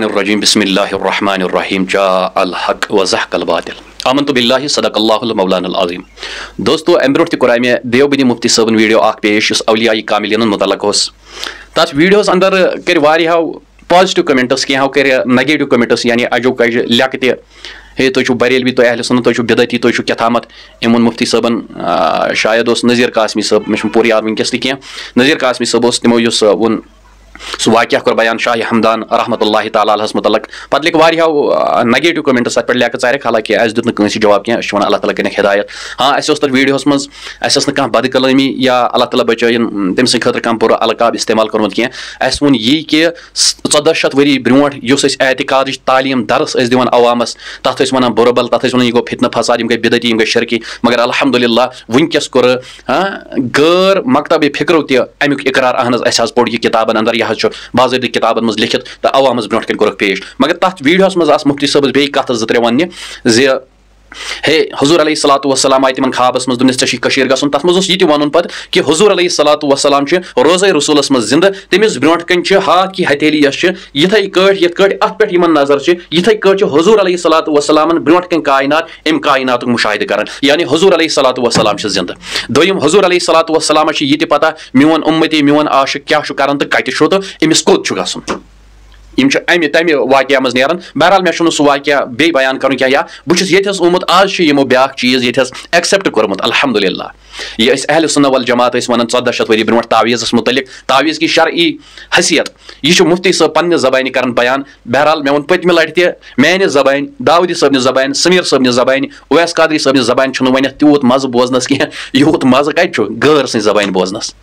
الرجیم بسم اللہ الرحمن الرحیم جاء الحق وزحق الباطل آمنت باللہ صدق اللہ المولانا العظیم. دوستو ام برونٛٹھ تہِ کوٚر مےٚ دیوبندی مفتی صٲبن ویڈیو اکھ پیش یُس اولیاء کاملین متعلق اوس. تتھ ویڈیوس اندر کٔرۍ واریاہو پازٹِو کمنٹس کینٛہو کٔرۍ نگیٹِو کمنٹس یعنی اجو کجہِ لیکھٕ تہِ ہے تُہۍ چھِو بریلوی تُہۍ اہلِ سنت تُہۍ چھِو بدعتی تُہۍ چھِو کیٛاتھامتھ أمۍ ووٚن مفتی صٲبن شاید اوس نذیٖر قاسمی صٲب مےٚ چھُنہٕ پوٗرٕ یاد وٕنکیٚس تہِ کینٛہہ نذیٖر قاسمی صٲب اوس تِمو یُس ووٚن سُہ واقعہ کوٚر بیان شاہ ہمدان رحمۃ اللہ تعالیٰ علیہس متعلق پتہٕ لیکھۍ واریاہو نگیٹِو کمنٹس تتھ پٮ۪ٹھ لیکھٕ ژارٮ۪کھ حالانکہ اَسہِ دیُت نہٕ کٲنٛسہِ جواب کینٛہہ أسۍ چھِ وَنان اللہ تعالیٰ کٔرِنکھ ہدایت. ہاں اَسہِ اوس تتھ ویڈیوہس منٛز اَسہِ ٲس نہٕ کانٛہہ بد کلٲمی یا اللہ تعالیٰ بچٲیِن تٔمۍ سٕنٛدِ خٲطرٕ کانٛہہ بُرٕ القاب استعمال کوٚرمُت کینٛہہ. اَسہِ ووٚن یی کہِ 1400 ؤری برونٛٹھ یُس أسۍ اعتقادٕچ تعلیٖم درس ٲسۍ دِوان عوامس تتھ ٲسۍ ونان بُرٕ بل تتھ ٲسۍ ونان یہِ گوٚو فتنہٕ فساد یِم گٔے بدعتی یِم گٔے شرکی مگر الحمدُاللہ وٕنکیٚس کوٚر غٲر مکتبِ فکرو تہِ امیُک اقرار اہن حظ اَسہِ حظ پوٚر یہِ کِتابن اندر یہِ حظ چھُ باضٲبطہٕ کِتابن منٛز لیکھِتھ تہٕ عوامس برونٛٹھ کَنۍ کوٚرُکھ پیش. مگر تتھ ویڈیوہس منٛز آسہٕ مفتی صٲبس بیٚیہِ کتھ 2-3 وننہِ زِ ہے حضوٗر علیہ الصلاۃ وسلام آیہِ تِمن خوابس منٛز دوٚپنس ژےٚ چھُے کٔشیٖر گژھُن. تتھ منٛز اوس یہِ تہِ ونُن پتہٕ کہِ حضوٗر علیہ الصلاۃ وسلام چھِ روزے رسوٗلس منٛز زنٛدٕ تٔمِس برونٛٹھ کَنۍ چھِ ہاک کی ہتھیلی یۄس چھِ یِتھٕے کٲٹھۍ یِتھ کٲٹھۍ اتھ پٮ۪ٹھ یِمن نظر چھِ یِتھٕے کٲٹھۍ چھِ حضوٗر علیہ الصلاۃ وسلامن برونٛٹھ کَنۍ کاینات امہِ کایناتُک مُشاہدٕ کران یعنی حضوٗر علیہ الصلاۃ وسلام چھِ زنٛدٕ. دوٚیِم حضوٗر علیہ الصلاۃ وسلامس چھِ یہِ تہِ پتہ میون اُمتی میون عاشق کیاہ چھُ کران تہٕ کتہِ چھُ تہٕ أمِس کوٚت چھُ گژھُن. یِم چھِ امہِ تمہِ واقعہ منٛز نیران. بہرحال مےٚ چھُنہٕ سُہ واقعہ بیٚیہِ بیان کرُن کینٛہہ یا بہٕ چھُس ییٚتہِ حظ آمُت آز چھُ یِمو بیاکھ چیٖز ییٚتہِ حظ ایکسیپٹ کوٚرمُت الحمدُاللہ. یہِ أسۍ اہلِ سُنت والجماعت ٲسۍ ونان 1400 ؤری برونٛٹھ تعویٖزس مُتعلق تعویٖز کی شرعی حیثیت یہِ چھُ مفتی صٲب پننہِ زبانہِ کران بیان. بہرحال مےٚ ووٚن پٔتمہِ لٹہِ تہِ میانہِ زبانہِ داوودی صٲبنہِ زبانہِ سمیٖر صٲبنہِ زبانہِ اویس قادری صٲبنہِ زبانہِ چھُنہٕ وۄنۍ تیوٗت مزٕ بوزنس کینٛہہ یوٗت مزٕ کتہِ چھُ غٲر سٕنٛزِ زبانہِ بوزنس.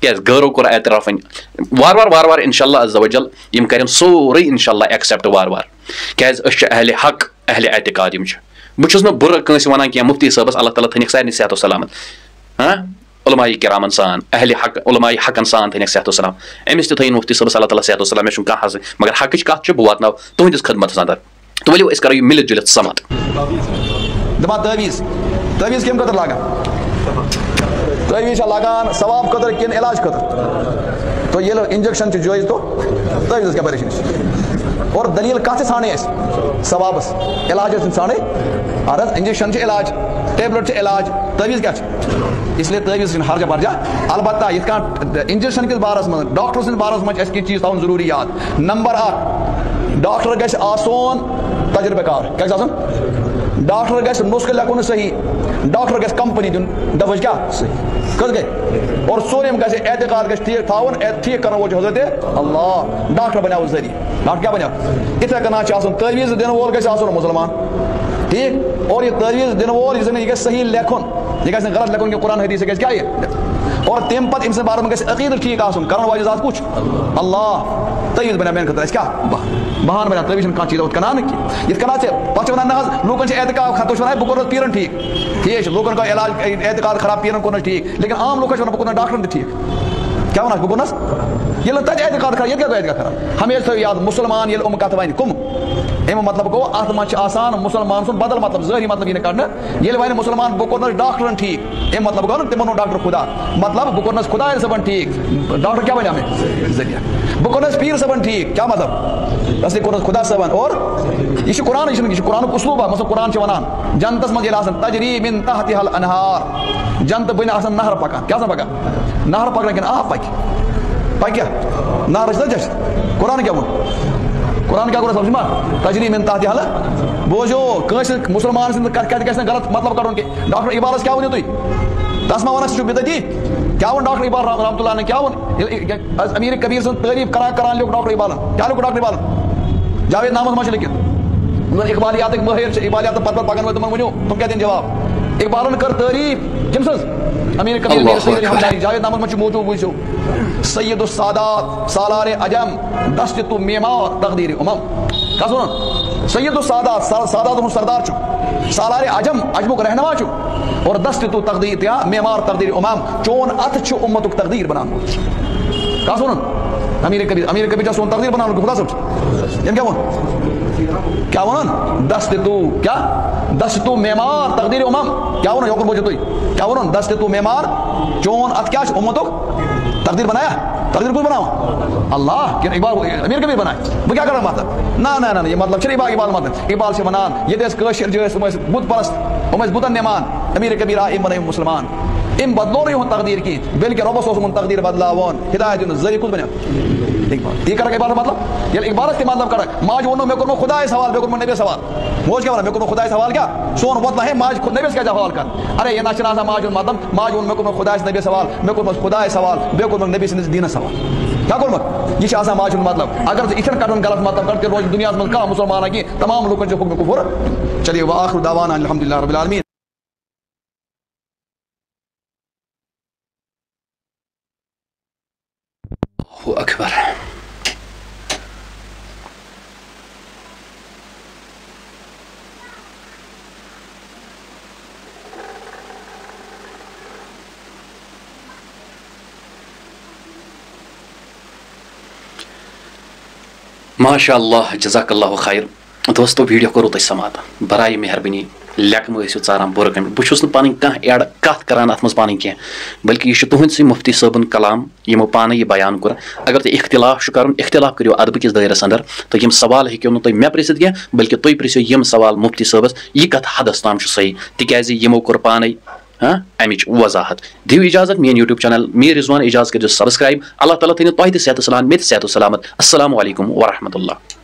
کیازِ غٲرو کوٚر اعتراف وۄنۍ وارٕ وارٕ انشاء اللہ عز وجل یِم کرن سورُے انشاء اللہ ایکسیپٹ وارٕ کیازِ أسۍ چھِ اہلِ حق اہلِ اعتقاد یِم چھِ. بہٕ چھُس نہٕ بُرٕ کٲنٛسہِ ونان کینٛہہ مفتی صٲبس اللہ تعالیٰ تھٲینکھ سارنٕے صحت و سلامت علماء کرامن سان اہلِ حق علماء حقن سان تھٲینکھ صحت و سلام أمِس تہِ تھٲیِن مفتی صٲبس اللہ تعالیٰ صحت و سلام مےٚ چھُنہٕ کانٛہہ حظ مگر حقٕچ کتھ چھِ بہٕ واتناو تُہنٛدِس خدمتس اندر تہٕ ؤلِو أسۍ کرو یہِ مِلِتھ جُلِتھ سمت. دپان تعویٖز کمہِ خٲطرٕ لاگان تعویٖز چھا لاگان ثواب خٲطرٕ کِنہٕ علاج خٲطرٕ تو ییٚلہِ انجیکشن چھُ جٲیز تو تعویٖزس کیٛاہ پریشٲنی چھِ اور دلیٖل کتھ چھِ ژھانڈٕنۍ اَسہِ ثوابس علاجس چھِنہٕ ژھانڈٕنۍ. اہن حظ انجیکشن چھِ علاج ٹیبلٹ چھِ علاج تعویٖز کیٛاہ چھِ اس لیے تعویٖز چھِنہٕ ہرجہ برجہ. البتہ یِتھ کٔنۍ انجیکشن کِس بارس منٛز ڈاکٹر سٕنٛدِس بارس منٛز چھِ اَسہِ کینٛہہ چیٖز تھاوُن ضروٗری یاد. نمبر 1 ڈاکٹر گژھِ آسُن تجربہٕ کار. کیٛاہ گژھِ آسُن ڈاکٹر گژھِ نُسخہٕ لیکھُن نہٕ صحیح ڈاکٹر گژھِ کمپنی دیُن دواہٕچ کیٛاہ صحیح کٔژ گٔے اور ژوٗرِم گژھِ اعتقاد گژھِ ٹھیٖک تھاوُن ٹھیٖک کرن وول چھُ حضرت اللہ. ڈاکٹر بنیو ذٔریعہٕ ڈاکٹر کیٛاہ بنیو یِتھے کٔنۍ چھُ آسُن تعویٖز دِنہٕ وول گژھِ آسُن مُسلمان ٹھیٖک اور یہِ تعویٖز دِنہٕ وول یہِ زن یہِ گژھِ صحیح لیکھُن یہِ گژھِ نہٕ غلط لیکھُن کینٛہہ قرآن حدیث گژھِ کیٛاہ یہِ اور تمہِ پتہٕ أمۍ سٕنٛدِ بارس منٛز گژھِ عقیٖدٕ ٹھیٖک آسُن کرن واجیٚنۍ ذات کُس چھُ اللہ. تعویٖز بنیو میانہِ خٲطرٕ اَسہِ کیٛاہ بہانہٕ بنیو تعویٖز چھُنہٕ کانٛہہ چیٖز کٕنان نہٕ کینٛہہ. یِتھ کٔنۍ چھِ پتہٕ چھِ ونان نہ حظ لوٗکن چھِ اعتقاد تُہۍ چھِو ونان بہٕ کوٚرنس پیٖرن ٹھیٖک ٹھیٖک چھُ لوٗکن گوٚو علاج اعتقاد خراب پیٖرن کوٚرنس ٹھیٖک لیکن عام لوٗکن چھِ ونان بہٕ کوٚرنس ڈاکٹرن تہِ ٹھیٖک. کیٛاہ ونان بہٕ کوٚرنس ییٚلہِ نہٕ تتہِ اعتقاد خراب ییٚتہِ کیٛاہ گوٚو اعتقاد خراب. ہمیشہِ تھٲیِو یاد مُسلمان ییٚلہِ یِم کتھ ونہِ کٕم امیُک مطلب گوٚو اتھ منٛز چھُ آسان مُسلمان سُنٛد بدل مطلب ظٲہری مطلب یی نہٕ کڑنہٕ. ییٚلہِ وَنہِ مُسلمان بہٕ کوٚرنس ڈاکٹرن ٹھیٖک اَمہِ مطلب گوٚو نہٕ تِمن ووٚن ڈاکٹر خدا مطلب بہٕ کوٚرنس خۄداین صٲبن ٹھیٖک ڈاکٹر کیٛاہ بنیو مےٚ ذٔریعہٕ. بہٕ کوٚرنس پیٖر صٲبن ٹھیٖک کیٛاہ مطلب اصلی کوٚرنس خۄدا صٲبن اور یہِ چھُ قرآن یہِ چھُ قرآنُک اصوٗبا مطلب قرآن چھُ ونان جنتس منٛز ییٚلہِ آسان تجری من تحتہا الانہار جنتہٕ بٔنۍ آسان نہرٕ پکان کیٛاہ آسان پکان نہرٕ پکنہٕ کِنہٕ آب پکہِ کیٛاہ نہرٕ چھِ نہ جَسٹ قرآن کیٛاہ ووٚن قرآن کیٛاہ کوٚر سمجھ ما تجری من تحتہا بوٗزِو کٲنٛسہِ مُسلمان سٕنٛدِ کتھِ گژھِ نہٕ غلط مطلب کڑُن کینٛہہ. ڈاکٹر اقبالس کیٛاہ ؤنِو تُہۍ تس ما ونان سُہ چھُ بدعتی کیٛاہ ووٚن ڈاکٹر اقبال رحمتہ اللہ کیٛاہ ووٚن امیر کبیٖر سٕنٛز تعریٖف کران لیوٚکھ ڈاکٹر اقبالن کیٛاہ لیوٚکھ ڈاکٹر اقبالن جاوید نامس منٛز چھُ لیکھِتھ اقبالیاتٕکۍ مٲہِر چھِ اقبالیات پتہٕ پکن وٲلۍ تِمن ؤنِو تِم کیٛاہ دِنۍ جواب. اقبالن کٔر تعریٖف کٔمۍ سٕنٛز امیر کبیٖر جاوید نامس منٛز چھُ موجوٗد وٕچھِو سید السادات سالار عجم دست تو معمار تقدیر امم. کس ونان سید السادات سادات ہُنٛد سردار چھُ سالار عجم عجمُک رہنما چھُ اور دست تو تقدیر یا معمار تقدیر امام چون اتھٕ چھُ اُمتُک تقدیر بناوُن. کس ونان امیر کبیٖر چھا سون تقدیر بناوُن خدا صٲب چھُ ییٚمۍ کیٛاہ ووٚن کیٛاہ ووٚنُن دست تو کیٛاہ دست تو معمار تقدیر امم کیٛاہ ووٚنُن یوکُن بوٗزِو تُہۍ کیٛاہ ووٚنُن دست تو معمار چون اتھ کیٛاہ چھُ اُمتُک تقدیر بنایا تقدیر کون بناوا اللہ کہ اقبال امیر کبیر بنائے وہ کیا کر رہا مطلب نا یہ مطلب چھ اقبال مطلب اقبال سے ونان یہ کشر جو بت پرست بتن نمان امیر کبیر ام بنائے مسلمان ام بدلو نہیں ہوں تقدیر کی بلکہ رب صوص تقدیر بدلاون ہدایت ذریعہ کچھ بنے یہ کر اقبال مطلب یہ اقبال سے مطلب کر ماج ونو میں کروں خدا سوال میں کروں نبی سوال موج کیا میں کروں خدا سوال کیا سون وطن ہے ماج خود نبی کا جواب کر ارے یہ ناشنا تھا ماج مطلب ماج میں کروں خدا سے نبی سوال میں کروں خدا سوال میں کروں نبی سے دین سوال کیا کروں یہ آسان ماج مطلب اگر اتنا کٹن غلط مطلب کرتے روز دنیا میں کا مسلمان کی تمام لوگوں جو حکم کفر چلیے وآخر دعوانا الحمدللہ رب العالمین. اکبر. ماشاء اللہ جزاک اللہ خیر. دوستو ویڈیو کرو تھی سماعت برائے مہربانی لیکم ٲسِو ژاران بُرٕ کٔنۍ بہٕ چھُس نہٕ پَنٕنۍ کانٛہہ ایڈ کَتھ کَران اَتھ منٛز پَنٕنۍ کینٛہہ بلکہِ یہِ چھُ تُہٕنٛدسٕے مُفتی صٲبُن کلام یِمو پانَے یہِ بیان کوٚر. اگر تُہۍ اختلاف چھُ کَرُن اختلاف کٔرِو اَدبہٕ کِس دٲیرَس اندر تہٕ یِم سوال ہیٚکِو نہٕ تُہۍ مےٚ پِرٛژھِتھ کینٛہہ بلکہِ تُہۍ پِرٛژھِو یِم سوال مُفتی صٲبَس یہِ کَتھ حدس تام چھُ صحیح تِکیازِ یِمو کوٚر پانَے امِچ وضاحت. دِیِو اِجازت میٛٲنۍ یوٗٹیوٗب چینل میٖر رضوان اعجاز کٔرِو سبسکرایب. اللہ تعالیٰ تھٲینو تۄہہِ تہِ صحت و سلامت مےٚ تہِ صحت و سلامت. السلام علیکم ورحمۃ اللہ.